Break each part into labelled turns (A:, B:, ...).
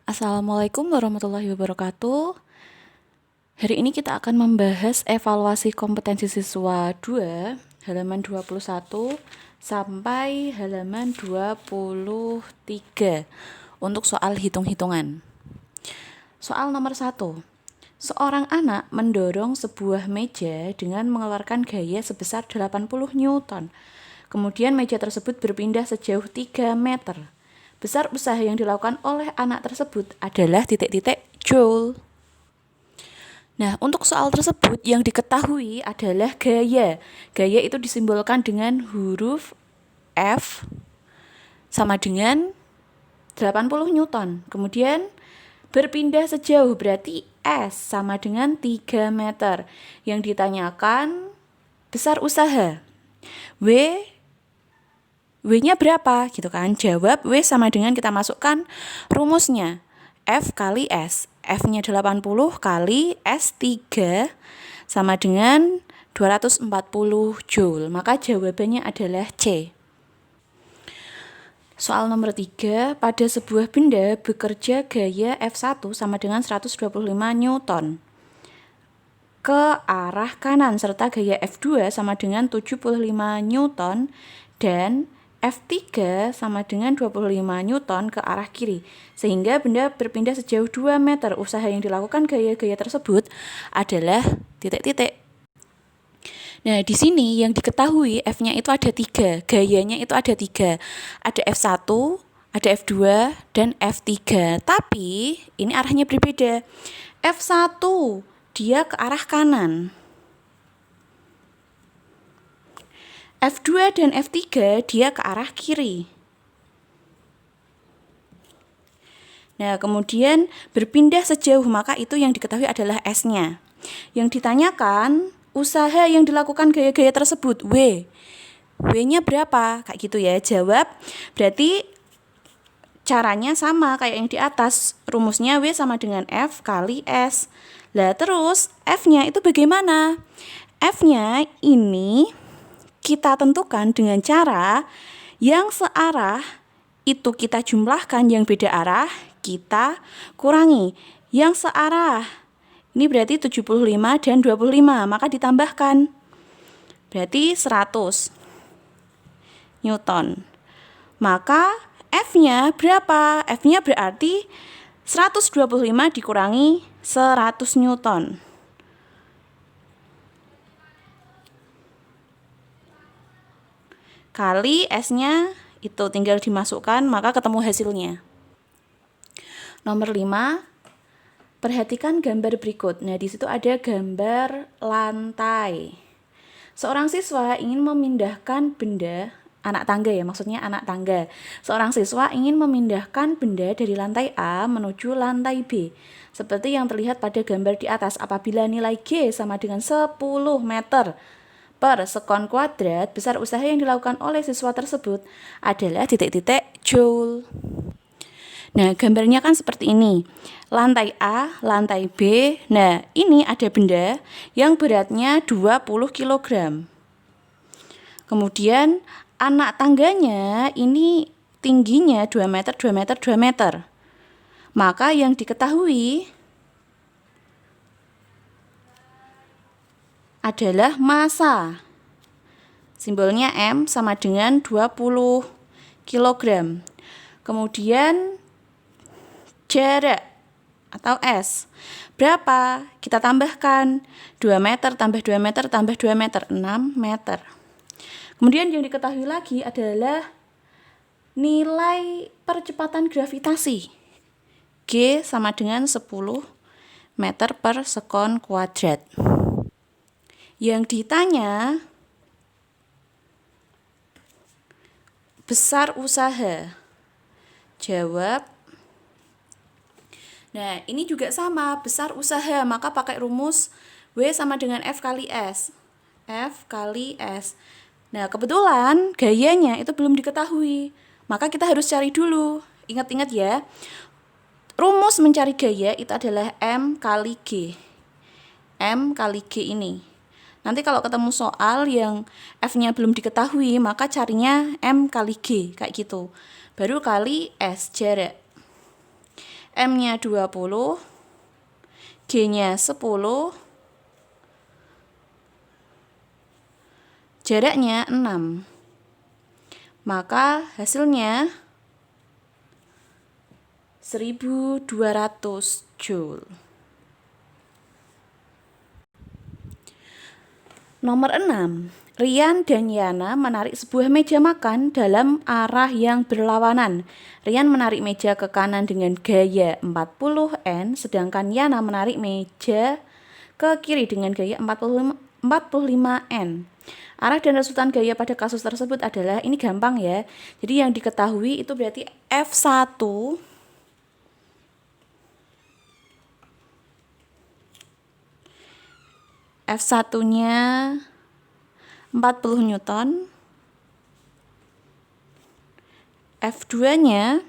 A: Assalamualaikum warahmatullahi wabarakatuh. Hari ini kita akan membahas evaluasi kompetensi siswa 2, halaman 21 sampai halaman 23 untuk soal hitung-hitungan. Soal nomor 1. Seorang anak mendorong sebuah meja dengan mengeluarkan gaya sebesar 80 Newton. Kemudian meja tersebut berpindah sejauh 3 meter. Besar usaha yang dilakukan oleh anak tersebut adalah titik-titik joule. Nah, untuk soal tersebut yang diketahui adalah gaya. Gaya itu disimbolkan dengan huruf F sama dengan 80 Newton. Kemudian berpindah sejauh berarti S sama dengan 3 meter. Yang ditanyakan besar usaha. W-nya berapa gitu kan? Jawab W sama dengan kita masukkan rumusnya. F kali S. F-nya 80 kali S 3 sama dengan 240 joule. Maka jawabannya adalah C. Soal nomor 3, pada sebuah benda bekerja gaya F1 sama dengan 125 Newton ke arah kanan serta gaya F2 sama dengan 75 Newton dan F3 sama dengan 25 Newton ke arah kiri, sehingga benda berpindah sejauh 2 meter. Usaha yang dilakukan gaya-gaya tersebut adalah titik-titik. Nah, di sini yang diketahui F-nya itu ada 3, gayanya itu ada 3. Ada F1, ada F2, dan F3. Tapi ini arahnya berbeda. F1 dia ke arah kanan. F2 dan F3 dia ke arah kiri. Nah, kemudian berpindah sejauh, maka itu yang diketahui adalah S-nya. Yang ditanyakan, usaha yang dilakukan gaya-gaya tersebut, W. W-nya berapa? Kayak gitu ya, jawab. Berarti caranya sama kayak yang di atas. Rumusnya W sama dengan F kali S. Lah, terus F-nya itu bagaimana? F-nya ini kita tentukan dengan cara yang searah itu kita jumlahkan, yang beda arah kita kurangi. Yang searah ini berarti 75 dan 25, maka ditambahkan berarti 100 Newton. Maka F-nya berapa? F-nya berarti 125 dikurangi 100 Newton. Kali S-nya itu tinggal dimasukkan, maka ketemu hasilnya. Nomor 5, perhatikan gambar berikut. Nah, di situ ada gambar lantai. Seorang siswa ingin memindahkan benda, anak tangga ya, maksudnya anak tangga. Seorang siswa ingin memindahkan benda dari lantai A menuju lantai B. Seperti yang terlihat pada gambar di atas, apabila nilai G sama dengan 10 meter per sekon kuadrat, besar usaha yang dilakukan oleh siswa tersebut adalah titik-titik joule. Nah, gambarnya kan seperti ini. Lantai A, lantai B. Nah, ini ada benda yang beratnya 20 kg. Kemudian anak tangganya ini tingginya 2 meter, 2 meter, 2 meter. Maka yang diketahui adalah massa. Simbolnya M sama dengan 20 kg. Kemudian jarak atau S. Berapa? Kita tambahkan 2 meter tambah 2 meter tambah 2 meter, 6 meter. Kemudian yang diketahui lagi adalah nilai percepatan gravitasi. G sama dengan 10 meter per sekon kuadrat. Yang ditanya besar usaha. Jawab. Nah, ini juga sama, besar usaha, maka pakai rumus W sama dengan F kali S. F kali S. Nah, kebetulan gayanya itu belum diketahui, maka kita harus cari dulu. Ingat-ingat ya, rumus mencari gaya itu adalah M kali G. M kali G ini. Nanti kalau ketemu soal yang F-nya belum diketahui, maka carinya M kali G, kayak gitu. Baru kali S, jarak. M-nya 20, G-nya 10, jaraknya 6. Maka hasilnya 1200 Joule. Nomor 6. Rian dan Yana menarik sebuah meja makan dalam arah yang berlawanan. Rian menarik meja ke kanan dengan gaya 40N, sedangkan Yana menarik meja ke kiri dengan gaya 45N. Arah dan resultan gaya pada kasus tersebut adalah, ini gampang ya. Jadi yang diketahui itu berarti F1 F1-nya 40 Newton, F2-nya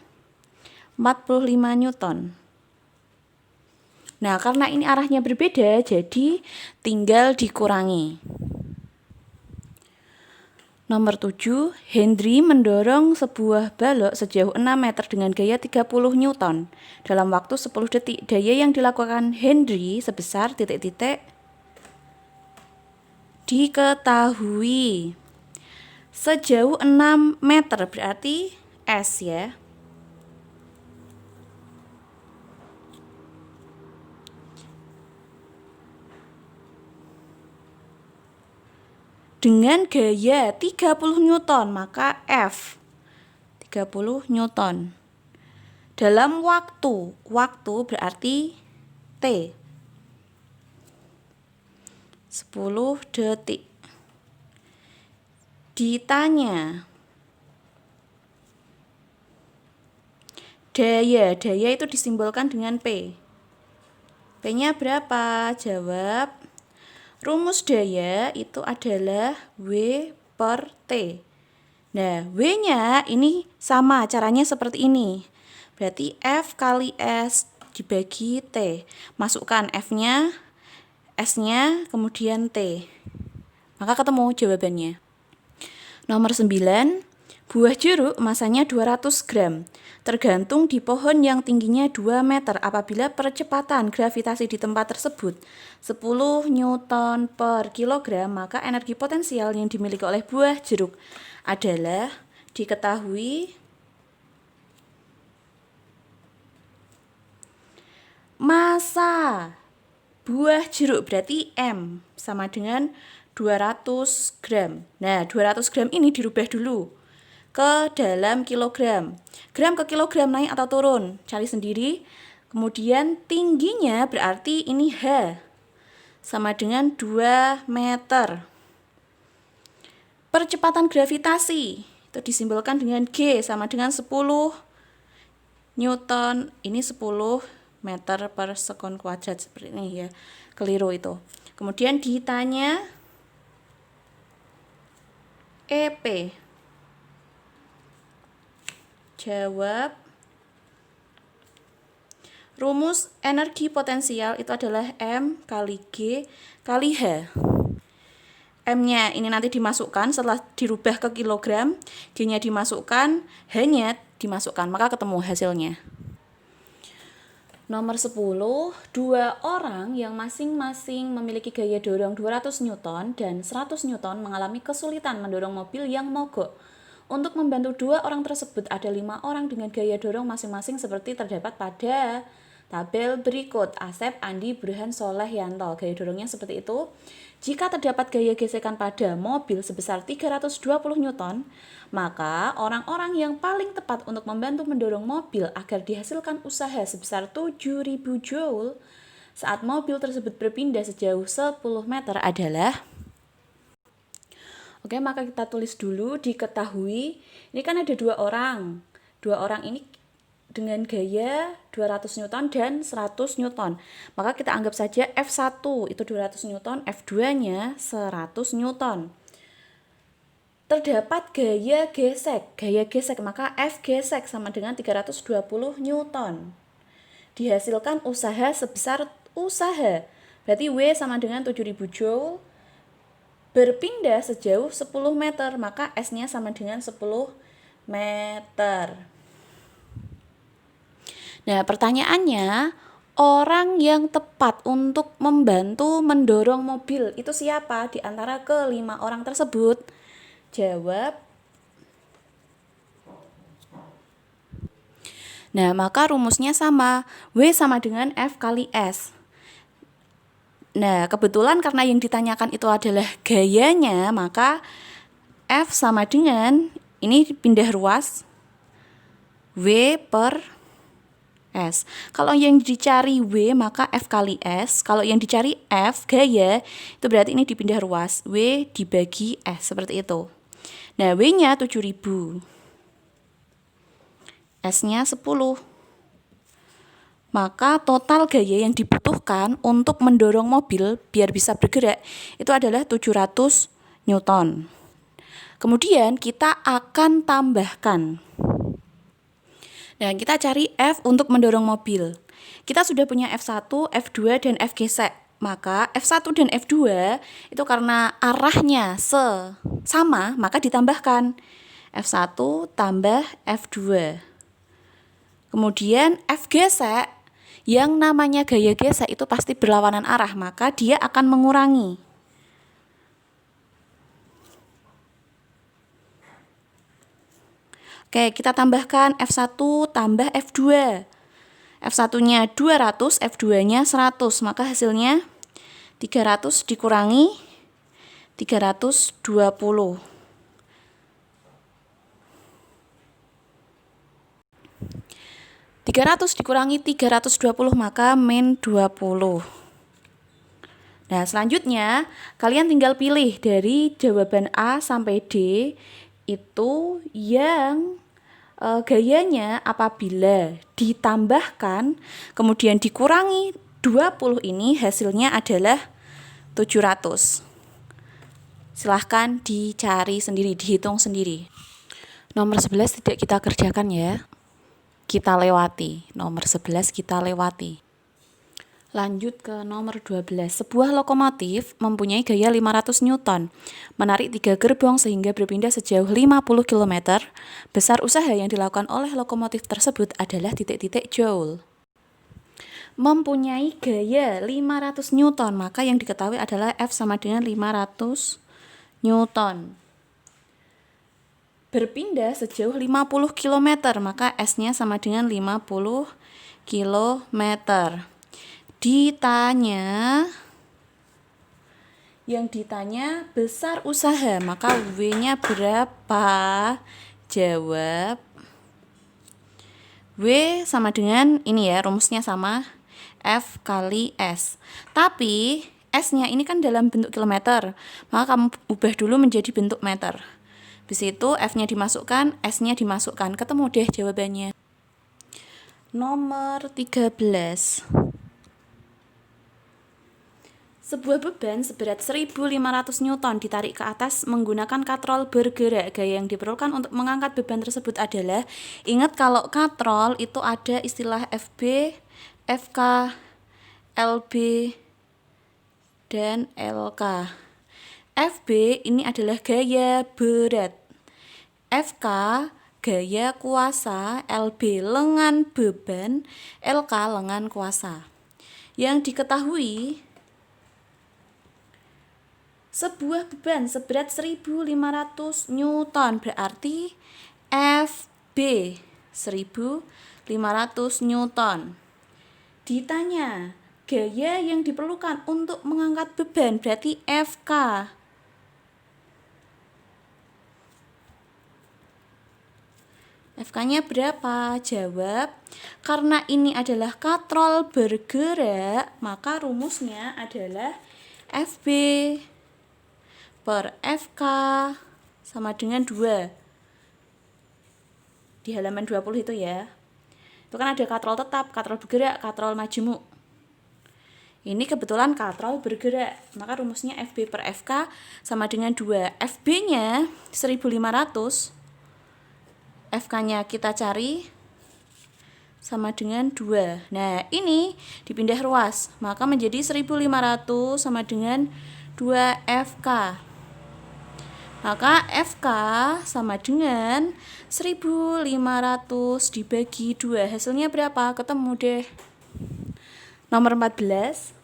A: 45 Newton. Nah, karena ini arahnya berbeda, jadi tinggal dikurangi. Nomor 7, Henry mendorong sebuah balok sejauh 6 meter dengan gaya 30 Newton. Dalam waktu 10 detik, daya yang dilakukan Henry sebesar titik-titik diketahui. Sejauh 6 meter berarti S ya. Dengan gaya 30 Newton, maka F 30 Newton. Dalam waktu berarti T 10 detik. Ditanya daya itu disimbolkan dengan P. P-nya berapa? Jawab. Rumus daya itu adalah W per T. Nah, W-nya ini sama, caranya seperti ini. Berarti F kali S dibagi T. Masukkan F-nya, S-nya, kemudian T. Maka ketemu jawabannya. Nomor 9, buah jeruk masanya 200 gram. Tergantung di pohon yang tingginya 2 meter. Apabila percepatan gravitasi di tempat tersebut 10 Newton per kilogram, maka energi potensial yang dimiliki oleh buah jeruk adalah diketahui massa buah jeruk, berarti M sama dengan 200 gram. Nah, 200 gram ini dirubah dulu ke dalam kilogram. Gram ke kilogram naik atau turun? Cari sendiri. Kemudian tingginya berarti ini H sama dengan 2 meter. Percepatan gravitasi itu disimbolkan dengan G sama dengan 10 Newton. Ini 10 meter per sekon kuadrat seperti ini ya. Keliru itu. Kemudian ditanya EP. Jawab. Rumus energi potensial itu adalah M kali G kali H. M-nya ini nanti dimasukkan setelah dirubah ke kilogram, G-nya dimasukkan, H-nya dimasukkan, maka ketemu hasilnya. Nomor 10, dua orang yang masing-masing memiliki gaya dorong 200 Newton dan 100 Newton mengalami kesulitan mendorong mobil yang mogok. Untuk membantu dua orang tersebut, ada 5 orang dengan gaya dorong masing-masing seperti terdapat pada tabel berikut. Asep, Andi, Burhan, Soleh, Yanto. Gaya dorongnya seperti itu. Jika terdapat gaya gesekan pada mobil sebesar 320 Newton, maka orang-orang yang paling tepat untuk membantu mendorong mobil agar dihasilkan usaha sebesar 7.000 Joule saat mobil tersebut berpindah sejauh 10 meter adalah. Oke, maka kita tulis dulu, diketahui. Ini kan ada dua orang. Dua orang ini dengan gaya 200 Newton dan 100 Newton. Maka kita anggap saja F1 itu 200 Newton, F2-nya 100 Newton. Terdapat gaya gesek, maka F gesek sama dengan 320 Newton. Dihasilkan usaha sebesar usaha. Berarti W sama dengan 7.000 Joule. Berpindah sejauh 10 meter, maka S-nya sama dengan 10 meter. Nah, pertanyaannya, orang yang tepat untuk membantu mendorong mobil itu siapa di antara kelima orang tersebut? Jawab. Nah, maka rumusnya sama. W sama dengan F kali S. Nah, kebetulan karena yang ditanyakan itu adalah gayanya, maka F sama dengan, ini pindah ruas, W per S. Kalau yang dicari W maka F kali S. Kalau yang dicari F gaya itu berarti ini dipindah ruas, W dibagi S, seperti itu. Nah, W-nya 7.000, S-nya 10. Maka total gaya yang dibutuhkan untuk mendorong mobil biar bisa bergerak itu adalah 700 Newton. Kemudian kita akan tambahkan. Dan kita cari F untuk mendorong mobil. Kita sudah punya F1, F2, dan F gesek. Maka F1 dan F2 itu karena arahnya sama, maka ditambahkan. F1 tambah F2. Kemudian F gesek, yang namanya gaya gesek itu pasti berlawanan arah, maka dia akan mengurangi. Oke, kita tambahkan F1 tambah F2. F1-nya 200, F2-nya 100, maka hasilnya 300 dikurangi 320. Dikurangi 320, maka min 20. Nah, selanjutnya kalian tinggal pilih dari jawaban A sampai D itu yang gayanya apabila ditambahkan kemudian dikurangi 20 ini hasilnya adalah 700. Silahkan dicari sendiri, dihitung sendiri. Nomor 11 tidak kita kerjakan ya. Kita lewati. Nomor 11 kita lewati. Lanjut ke nomor 12. Sebuah lokomotif mempunyai gaya 500 Newton, menarik 3 gerbong sehingga berpindah sejauh 50 km. Besar usaha yang dilakukan oleh lokomotif tersebut adalah titik-titik joule. Mempunyai gaya 500 Newton, maka yang diketahui adalah F sama dengan 500 Newton. Berpindah sejauh 50 km, maka S-nya sama dengan 50 km. Yang ditanya besar usaha, maka W-nya berapa? Jawab. W sama dengan ini ya, rumusnya sama, F kali S. Tapi S-nya ini kan dalam bentuk kilometer, maka kamu ubah dulu menjadi bentuk meter. Habis itu F-nya dimasukkan, S-nya dimasukkan, ketemu deh jawabannya. Nomor 13. Sebuah beban seberat 1.500 Newton ditarik ke atas menggunakan katrol bergerak. Gaya yang diperlukan untuk mengangkat beban tersebut adalah, ingat kalau katrol itu ada istilah FB, FK, LB, dan LK. FB ini adalah gaya berat, FK gaya kuasa, LB lengan beban, LK lengan kuasa. Yang diketahui, sebuah beban seberat 1.500 Newton berarti FB 1.500 Newton. Ditanya gaya yang diperlukan untuk mengangkat beban berarti FK. FK-nya berapa? Jawab. Karena ini adalah katrol bergerak, maka rumusnya adalah FB per FK sama dengan 2. Di halaman 20 itu ya. Itu kan ada katrol tetap, katrol bergerak, katrol majemuk. Ini kebetulan katrol bergerak, maka rumusnya FB per FK sama dengan 2. FB-nya 1.500, FK-nya kita cari sama dengan 2. Nah, ini dipindah ruas, maka menjadi 1.500 sama dengan 2 FK. Maka FK sama dengan 1500 dibagi 2. Hasilnya berapa? Ketemu deh. Nomor 14.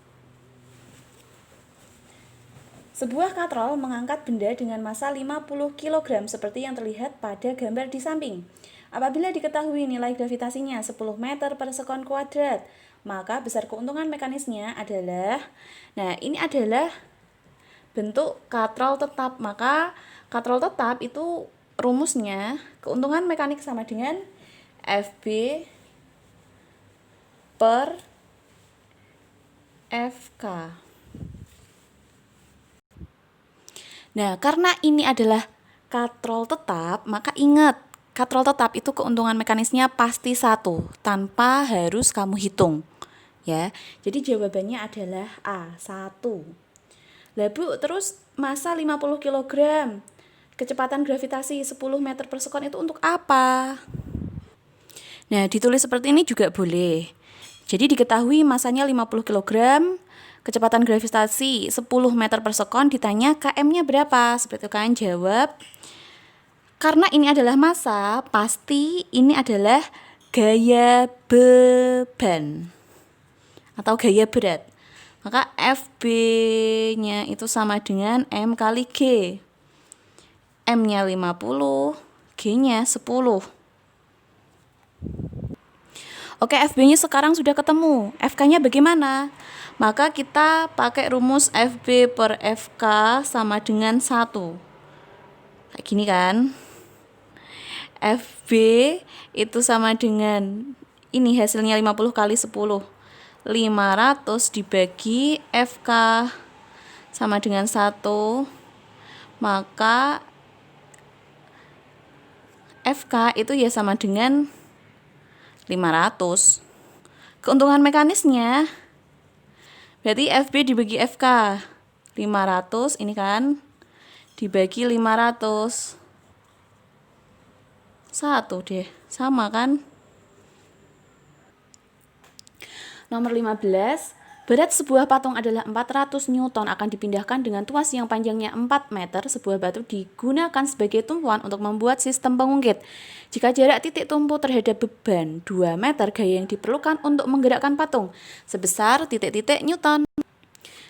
A: Sebuah katrol mengangkat benda dengan massa 50 kg seperti yang terlihat pada gambar di samping. Apabila diketahui nilai gravitasinya 10 meter per sekon kuadrat, maka besar keuntungan mekanisnya adalah, nah ini adalah bentuk katrol tetap. Maka katrol tetap itu rumusnya keuntungan mekanik sama dengan FB per FK. Nah, karena ini adalah katrol tetap, maka ingat, katrol tetap itu keuntungan mekanisnya pasti 1, tanpa harus kamu hitung. Ya, jadi jawabannya adalah A, 1. Lah Bu, terus massa 50 kg, kecepatan gravitasi 10 meter per sekon itu untuk apa? Nah, ditulis seperti ini juga boleh. Jadi diketahui masanya 50 kg, kecepatan gravitasi 10 meter per sekon, ditanya km-nya berapa? Seperti itu kan, jawab. Karena ini adalah massa, pasti ini adalah gaya beban atau gaya berat. Maka FB-nya itu sama dengan M kali G. M-nya 50, G-nya 10. Oke, FB-nya sekarang sudah ketemu. FK-nya bagaimana? Maka kita pakai rumus FB per FK sama dengan 1. Kayak gini kan? FB itu sama dengan, ini hasilnya 50 kali 10. 500 dibagi FK sama dengan 1. Maka FK itu ya sama dengan 500. Keuntungan mekanisnya berarti FB dibagi FK 500, ini kan, dibagi 500. 1 deh, sama kan? Nomor 15. Berat sebuah patung adalah 400 Newton, akan dipindahkan dengan tuas yang panjangnya 4 meter. Sebuah batu digunakan sebagai tumpuan untuk membuat sistem pengungkit. Jika jarak titik tumpu terhadap beban 2 meter, gaya yang diperlukan untuk menggerakkan patung sebesar titik-titik Newton.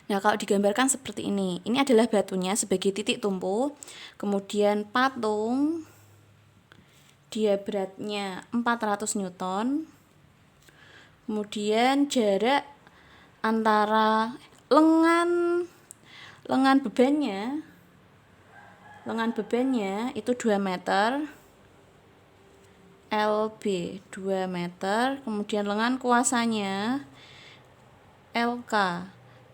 A: Nah, kalau digambarkan seperti ini adalah batunya sebagai titik tumpu, kemudian patung dia beratnya 400 Newton, kemudian jarak antara lengan bebannya itu 2 meter, LB 2 meter, kemudian lengan kuasanya LK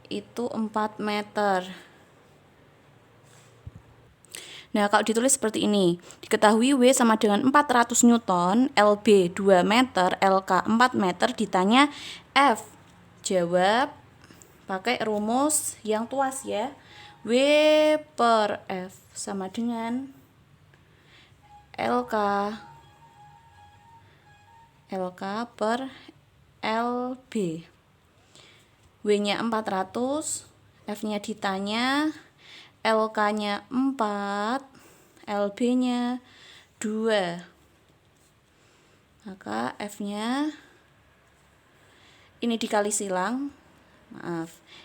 A: itu 4 meter. Nah, kalau ditulis seperti ini, diketahui W sama dengan 400 Newton, LB 2 meter, LK 4 meter, ditanya F. Jawab pakai rumus yang tuas ya. W per F sama dengan LK per LB. W-nya 400, F-nya ditanya, LK-nya 4, LB-nya 2. Maka F-nya ini dikali silang.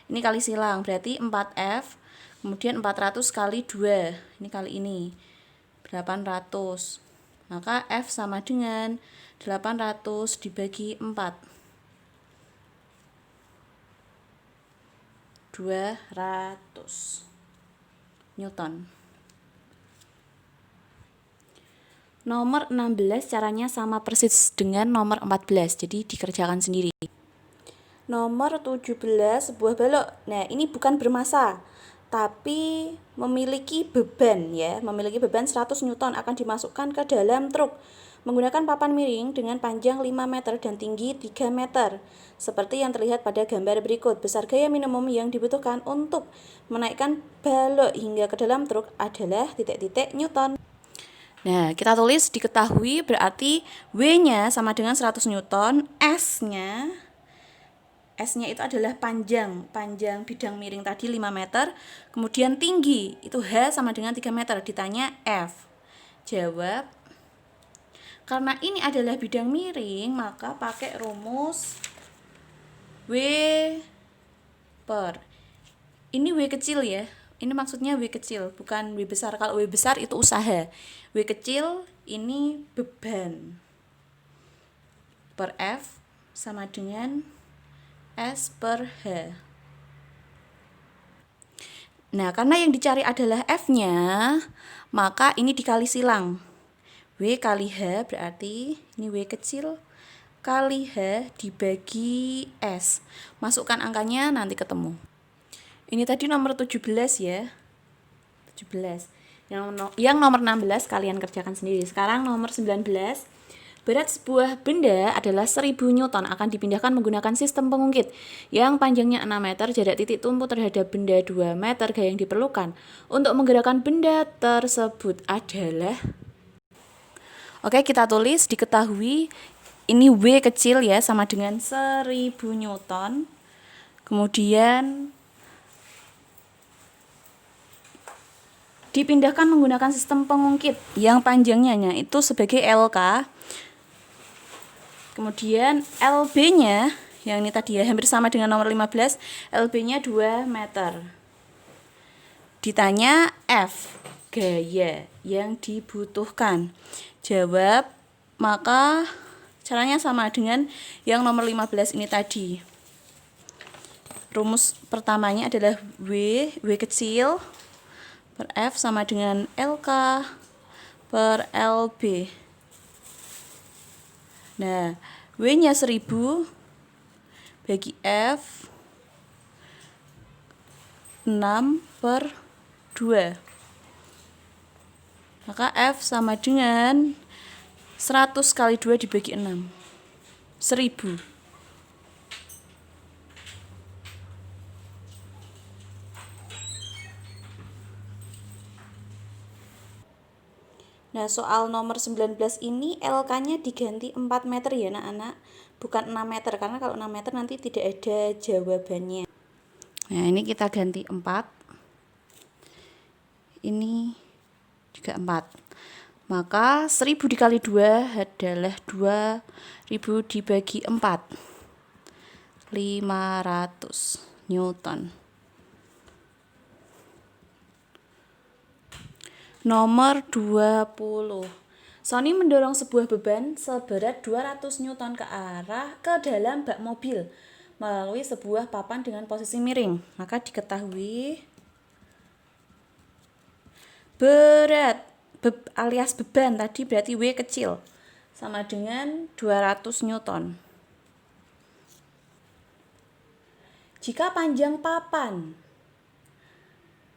A: Ini kali silang, berarti 4F, kemudian 400 kali 2. Ini kali ini. 800. Maka F sama dengan 800 dibagi 4. 200 Newton. Nomor 16 caranya sama persis dengan nomor 14, jadi dikerjakan sendiri. Nomor 17, sebuah balok. Nah, ini bukan bermassa, tapi memiliki beban ya, memiliki beban 100 Newton, akan dimasukkan ke dalam truk menggunakan papan miring dengan panjang 5 meter dan tinggi 3 meter. Seperti yang terlihat pada gambar berikut, besar gaya minimum yang dibutuhkan untuk menaikkan balok hingga ke dalam truk adalah titik-titik Newton. Nah, kita tulis diketahui berarti W-nya sama dengan 100 Newton, S-nya S-nya itu adalah panjang bidang miring tadi 5 meter, kemudian tinggi itu H sama dengan 3 meter. Ditanya F. Jawab, karena ini adalah bidang miring, maka pakai rumus W per. Ini W kecil ya. Ini maksudnya W kecil, bukan W besar. Kalau W besar itu usaha. W kecil ini beban. Per F sama dengan S per H. Nah, karena yang dicari adalah F-nya, maka ini dikali silang. W kali H berarti ini W kecil kali H dibagi S. Masukkan angkanya nanti ketemu. Ini tadi nomor 17 ya. 17. Yang nomor 16 kalian kerjakan sendiri. Sekarang nomor 19. Berat sebuah benda adalah 1000 Newton, akan dipindahkan menggunakan sistem pengungkit yang panjangnya 6 meter, jarak titik tumpu terhadap benda 2 meter. Gaya yang diperlukan untuk menggerakkan benda tersebut adalah. Oke, kita tulis, diketahui ini W kecil ya, sama dengan 1000 Newton. Kemudian dipindahkan menggunakan sistem pengungkit yang panjangnya itu sebagai LK. Kemudian LB-nya, yang ini tadi ya, hampir sama dengan nomor 15, LB-nya 2 meter. Ditanya F, gaya yang dibutuhkan. Jawab, maka caranya sama dengan yang nomor 15 ini tadi. Rumus pertamanya adalah W kecil per F sama dengan LK per LB. Nah, W-nya 1000 bagi F 6 per 2. Maka F sama dengan 100 kali 2 dibagi 6. 1000. Nah, soal nomor 19 ini LK-nya diganti 4 meter ya anak-anak, bukan 6 meter, karena kalau 6 meter nanti tidak ada jawabannya. Nah, ini kita ganti 4. Ini juga 4. Maka 1000 dikali 2 adalah 2000 dibagi 4. 500 Newton. Nomor 20. Sony mendorong sebuah beban seberat 200 Newton ke dalam bak mobil melalui sebuah papan dengan posisi miring. Maka diketahui berat alias beban tadi berarti W kecil sama dengan 200 Newton. Jika panjang papan,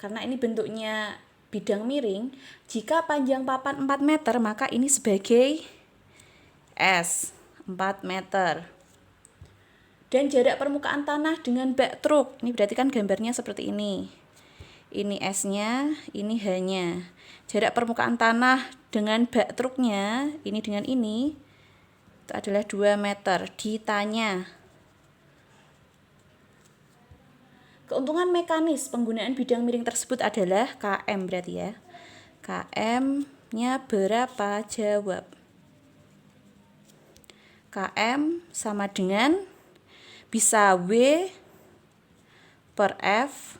A: karena ini bentuknya bidang miring, jika panjang papan 4 meter, maka ini sebagai S 4 meter. Dan jarak permukaan tanah dengan bak truk, ini berarti kan gambarnya seperti ini. Ini S-nya, ini H-nya. Jarak permukaan tanah dengan bak truknya, ini dengan ini, itu adalah 2 meter. Ditanya, keuntungan mekanis penggunaan bidang miring tersebut adalah KM berarti ya. KM-nya berapa? Jawab. KM sama dengan bisa W per F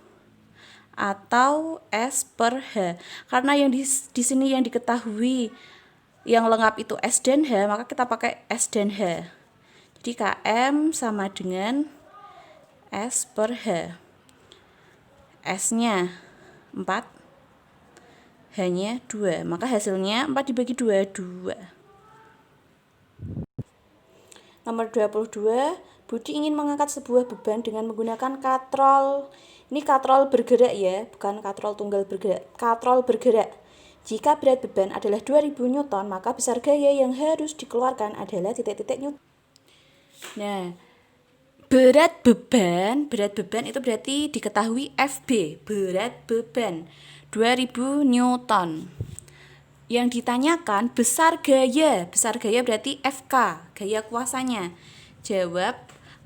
A: atau S per H. Karena yang di sini yang diketahui yang lengkap itu S dan H, maka kita pakai S dan H. Jadi KM sama dengan S per H. S-nya 4, H-nya 2. Maka hasilnya 4 dibagi 2, 2. Nomor 22, Budi ingin mengangkat sebuah beban dengan menggunakan katrol. Ini katrol bergerak ya, bukan katrol tunggal bergerak. Katrol bergerak. Jika berat beban adalah 2000 Newton, maka besar gaya yang harus dikeluarkan adalah titik-titik Newton. Nah, berat beban itu berarti diketahui FB, berat beban 2000 Newton. Yang ditanyakan besar gaya berarti FK, gaya kuasanya. Jawab,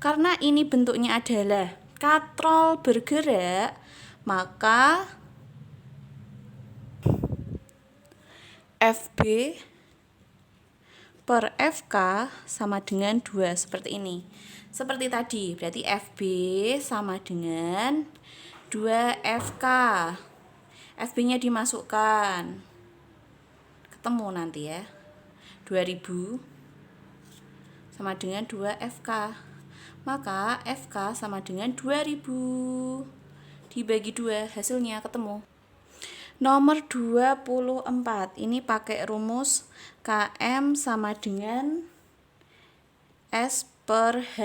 A: Karena ini bentuknya adalah katrol bergerak, maka FB per FK sama dengan 2 seperti ini. Seperti tadi, berarti FB sama dengan 2FK. FB-nya dimasukkan. Ketemu nanti ya. 2000 sama dengan 2FK. Maka FK sama dengan 2000. Dibagi 2, hasilnya ketemu. Nomor 24, ini pakai rumus KM sama dengan S per H.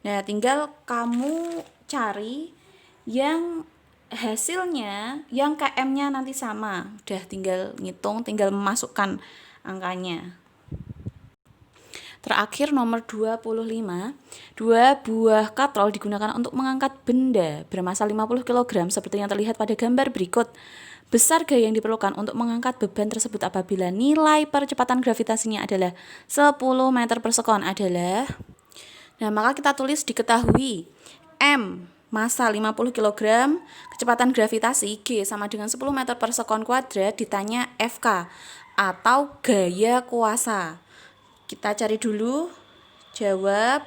A: Nah, tinggal kamu cari yang hasilnya, yang KM-nya nanti sama. Udah tinggal ngitung, tinggal memasukkan angkanya. Terakhir nomor 25, 2 buah katrol digunakan untuk mengangkat benda bermasa 50 kg seperti yang terlihat pada gambar berikut. Besar gaya yang diperlukan untuk mengangkat beban tersebut apabila nilai percepatan gravitasinya adalah 10 meter per sekon adalah. Nah, maka kita tulis diketahui M massa 50 kg, kecepatan gravitasi G sama dengan 10 meter per sekon kuadrat, ditanya FK atau gaya kuasa. Kita cari dulu, jawab.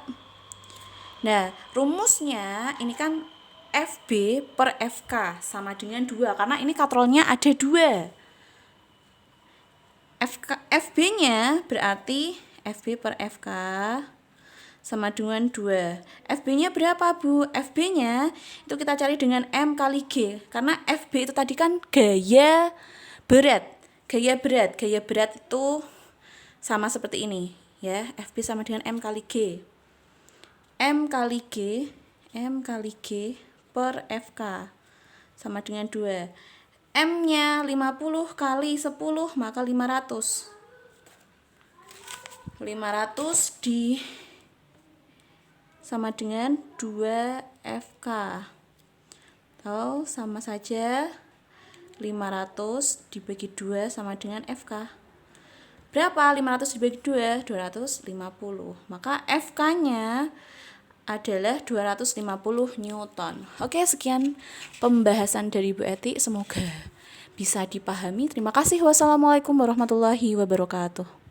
A: Nah, rumusnya ini kan FB per FK sama dengan 2, karena ini katrolnya ada 2. FB-nya berarti FB per FK sama dengan 2. FB-nya berapa, Bu? FB-nya itu kita cari dengan M kali G, karena FB itu tadi kan gaya berat. Gaya berat itu sama seperti ini ya, FB sama dengan M kali G. M kali G per FK sama dengan 2. M-nya 50 kali 10 maka 500. 500 di sama dengan 2 FK. Atau sama saja 500 dibagi 2 sama dengan FK. Berapa 500 dibagi 2? 250. Maka FK-nya adalah 250 Newton. Oke, sekian pembahasan dari Bu Eti. Semoga bisa dipahami. Terima kasih. Wassalamualaikum warahmatullahi wabarakatuh.